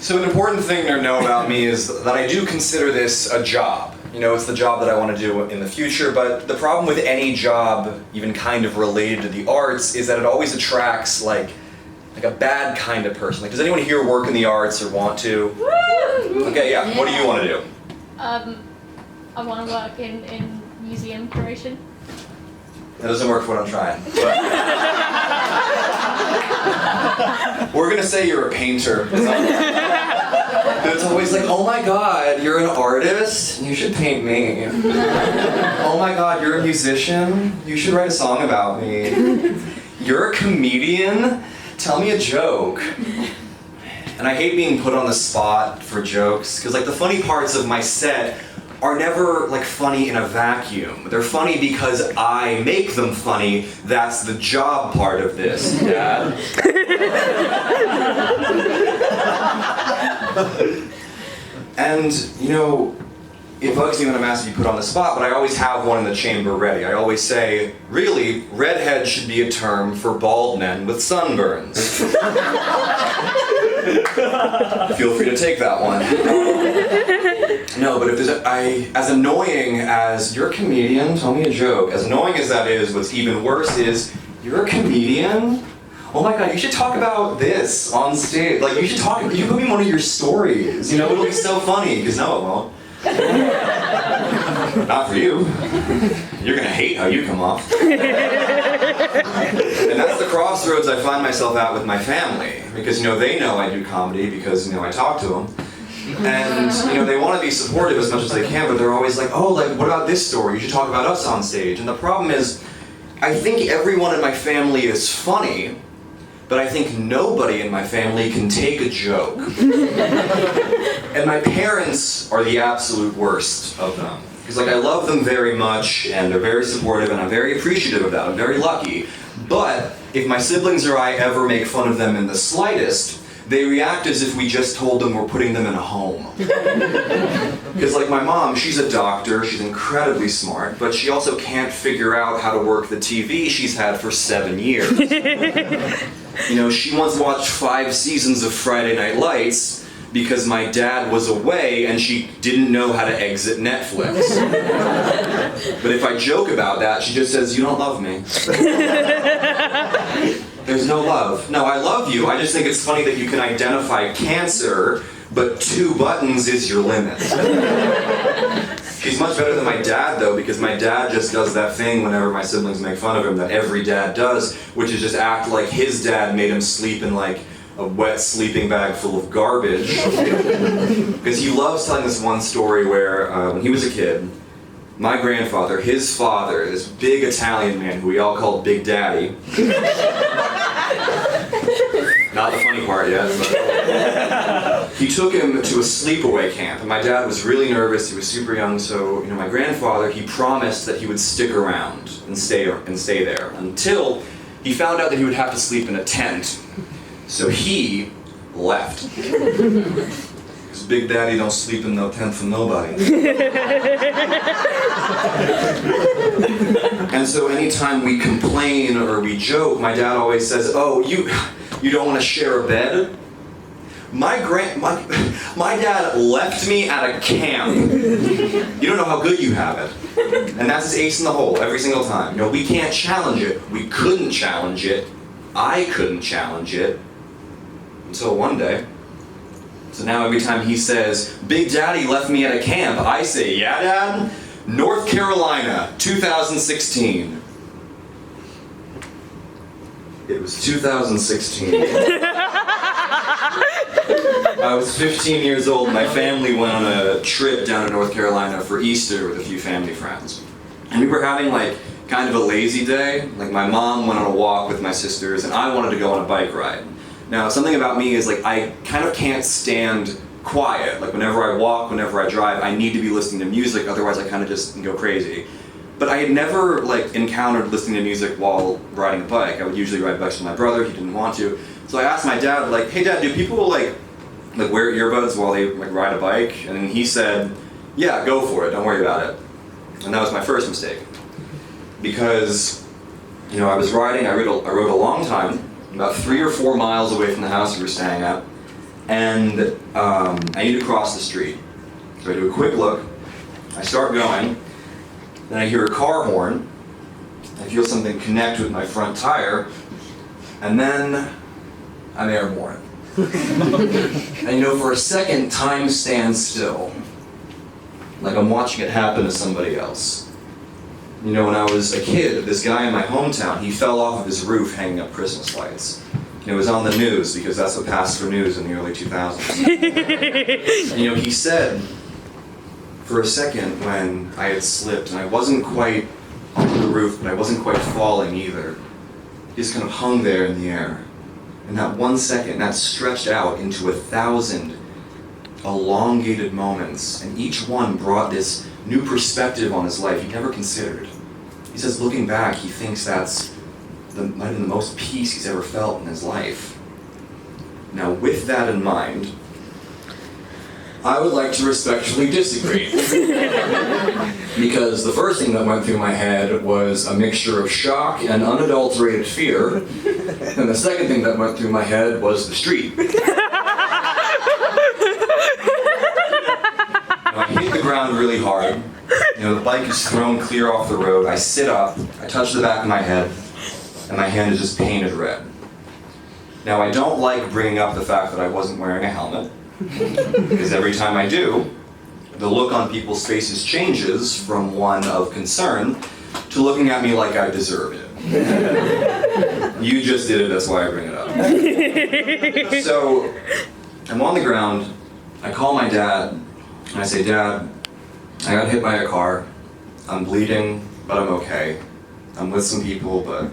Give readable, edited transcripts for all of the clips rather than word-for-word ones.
So an important thing to know about me is that I do consider this a job. You know, it's the job that I want to do in the future, but the problem with any job, even kind of related to the arts, is that it always attracts like a bad kind of person. Like, does anyone here work in the arts or want to? Okay, yeah. What do you want to do? I want to work in museum creation. That doesn't work for what I'm trying. We're gonna say you're a painter. It's always like, oh my god, you're an artist? You should paint me. Oh my god, you're a musician? You should write a song about me. You're a comedian? Tell me a joke. And I hate being put on the spot for jokes, because like the funny parts of my set are never like funny in a vacuum. They're funny because I make them funny. That's the job part of this, Dad. And, you know, it bugs me when I'm asked to be put on the spot, but I always have one in the chamber ready. I always say, really, redhead should be a term for bald men with sunburns. Feel free to take that one. No, but if there's as annoying as, you're a comedian, tell me a joke, as annoying as that is, what's even worse is, you're a comedian? Oh my god, you should talk about this on stage. Like, you put me in one of your stories. You know, it'll be so funny, because no, it won't. Not for you. You're gonna hate how you come off. And that's the crossroads I find myself at with my family. Because, you know, they know I do comedy because, you know, I talk to them. And, you know, they want to be supportive as much as they can, but they're always like, oh, like, what about this story? You should talk about us on stage. And the problem is, I think everyone in my family is funny, but I think nobody in my family can take a joke. And my parents are the absolute worst of them. Because, like, I love them very much, and they're very supportive, and I'm very appreciative of that. I'm very lucky. But if my siblings or I ever make fun of them in the slightest, they react as if we just told them we're putting them in a home. Because like my mom, she's a doctor, she's incredibly smart, but she also can't figure out how to work the TV she's had for 7 years. You know, she once watched 5 seasons of Friday Night Lights because my dad was away and she didn't know how to exit Netflix. But if I joke about that, she just says, you don't love me. There's no love. No, I love you. I just think it's funny that you can identify cancer, but 2 buttons is your limit. She's much better than my dad, though, because my dad just does that thing whenever my siblings make fun of him that every dad does, which is just act like his dad made him sleep in, like, a wet sleeping bag full of garbage. Because he loves telling this one story where, when he was a kid, my grandfather, his father, this big Italian man who we all called Big Daddy. Not the funny part yet, but he took him to a sleepaway camp, and my dad was really nervous. He was super young, so you know, my grandfather, he promised that he would stick around and stay there until he found out that he would have to sleep in a tent. So he left. Because Big Daddy don't sleep in no tent for nobody. And so anytime we complain or we joke, my dad always says, oh, you don't want to share a bed? My dad left me at a camp. You don't know how good you have it. And that's his ace in the hole every single time. You know, we can't challenge it. We couldn't challenge it. I couldn't challenge it. Until one day. So now every time he says, Big Daddy left me at a camp, I say, yeah, Dad? North Carolina, 2016. It was 2016. I was 15 years old. My family went on a trip down to North Carolina for Easter with a few family friends. And we were having like kind of a lazy day. Like my mom went on a walk with my sisters and I wanted to go on a bike ride. Now, something about me is like I kind of can't stand quiet. Like whenever I walk, whenever I drive, I need to be listening to music, otherwise I kind of just go crazy. But I had never like encountered listening to music while riding a bike. I would usually ride bikes with my brother, he didn't want to. So I asked my dad, like, hey Dad, do people like wear earbuds while they like ride a bike? And he said, yeah, go for it, don't worry about it. And that was my first mistake. Because, you know, I was riding, I rode a long time, about 3 or 4 miles away from the house we were staying at, and I need to cross the street. So I do a quick look, I start going, then I hear a car horn, I feel something connect with my front tire, and then I'm airborne. And you know, for a second, time stands still. Like I'm watching it happen to somebody else. You know, when I was a kid, this guy in my hometown, he fell off of his roof hanging up Christmas lights. And it was on the news because that's what passed for news in the early 2000s. And, you know, he said, for a second when I had slipped, and I wasn't quite on the roof, but I wasn't quite falling either, he just kind of hung there in the air. And that 1 second, that stretched out into 1,000 elongated moments, and each one brought this new perspective on his life he never considered. He says, looking back, he thinks that's might have been the most peace he's ever felt in his life. Now, with that in mind, I would like to respectfully disagree. Because the first thing that went through my head was a mixture of shock and unadulterated fear, and the second thing that went through my head was the street. I hit the ground really hard. You know, the bike is thrown clear off the road. I sit up, I touch the back of my head, and my hand is just painted red. Now, I don't like bringing up the fact that I wasn't wearing a helmet, because every time I do, the look on people's faces changes from one of concern to looking at me like I deserved it. You just did it, that's why I bring it up. So, I'm on the ground, I call my dad, and I say, Dad, I got hit by a car, I'm bleeding, but I'm okay. I'm with some people, but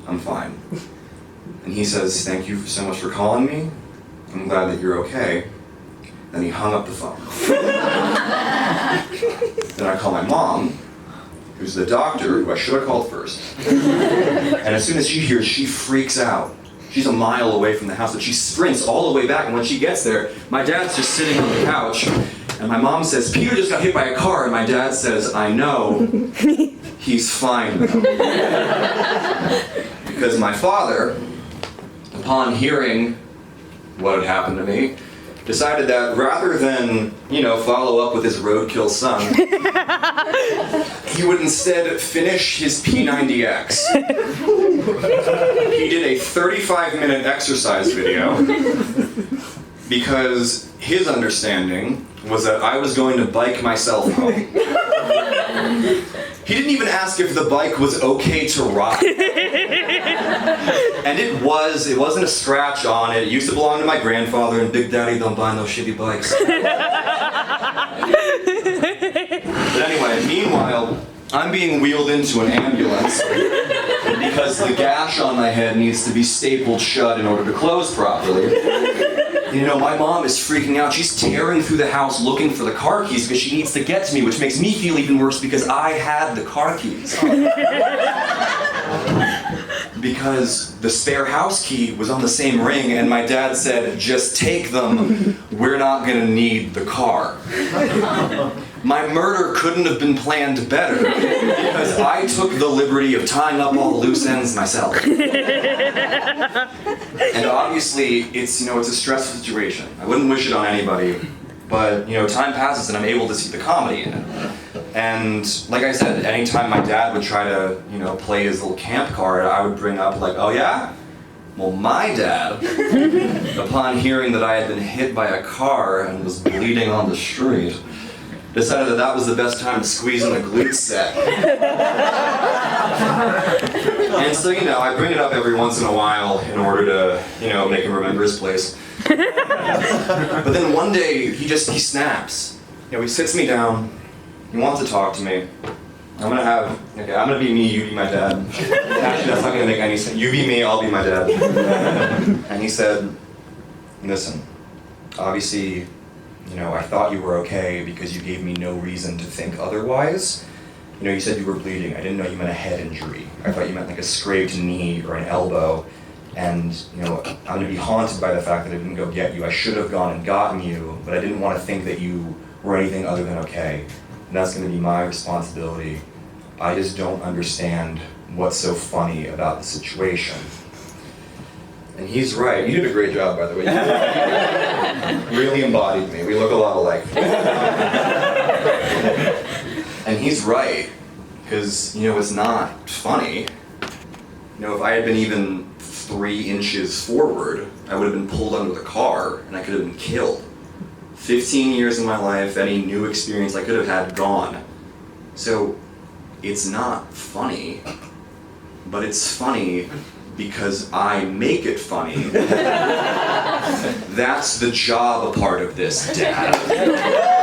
I'm fine. And he says, thank you so much for calling me, I'm glad that you're okay. Then he hung up the phone. Then I call my mom, who's the doctor, who I should have called first. And as soon as she hears, she freaks out. She's a mile away from the house, but she sprints all the way back, and when she gets there, my dad's just sitting on the couch, and my mom says, Peter just got hit by a car, and my dad says, I know, he's fine though. Because my father, upon hearing what had happened to me, decided that rather than, you know, follow up with his roadkill son, he would instead finish his P90X. He did a 35-minute exercise video because his understanding was that I was going to bike myself home. He didn't even ask if the bike was okay to ride. And it wasn't a scratch on it. It used to belong to my grandfather, and Big Daddy don't buy no shitty bikes. But anyway, meanwhile, I'm being wheeled into an ambulance because the gash on my head needs to be stapled shut in order to close properly. You know, my mom is freaking out. She's tearing through the house looking for the car keys because she needs to get to me, which makes me feel even worse because I had the car keys. Because the spare house key was on the same ring, and my dad said, just take them, we're not gonna need the car. My murder couldn't have been planned better because I took the liberty of tying up all the loose ends myself. And obviously, it's a stressful situation. I wouldn't wish it on anybody, but time passes and I'm able to see the comedy in it. And like I said, anytime my dad would try to, play his little camp card, I would bring up like, oh yeah? Well, my dad, upon hearing that I had been hit by a car and was bleeding on the street, decided that that was the best time to squeeze in a glute set. And so, I bring it up every once in a while in order to, make him remember his place. But then one day, he snaps. He sits me down, he wants to talk to me. I'm gonna be me, you be my dad. Actually, that's not gonna make any sense. You be me, I'll be my dad. And he said, listen, obviously, I thought you were okay because you gave me no reason to think otherwise. You said you were bleeding. I didn't know you meant a head injury. I thought you meant like a scraped knee or an elbow. And, I'm gonna be haunted by the fact that I didn't go get you. I should have gone and gotten you, but I didn't want to think that you were anything other than okay. And that's gonna be my responsibility. I just don't understand what's so funny about the situation. And he's right. You did a great job, by the way. You really embodied me. We look a lot alike. And he's right, because, you know, it's not funny. You know, if I had been even 3 inches forward, I would have been pulled under the car, and I could have been killed. 15 years of my life, any new experience I could have had, gone. So, it's not funny, but it's funny because I make it funny. That's the job part of this, Dad.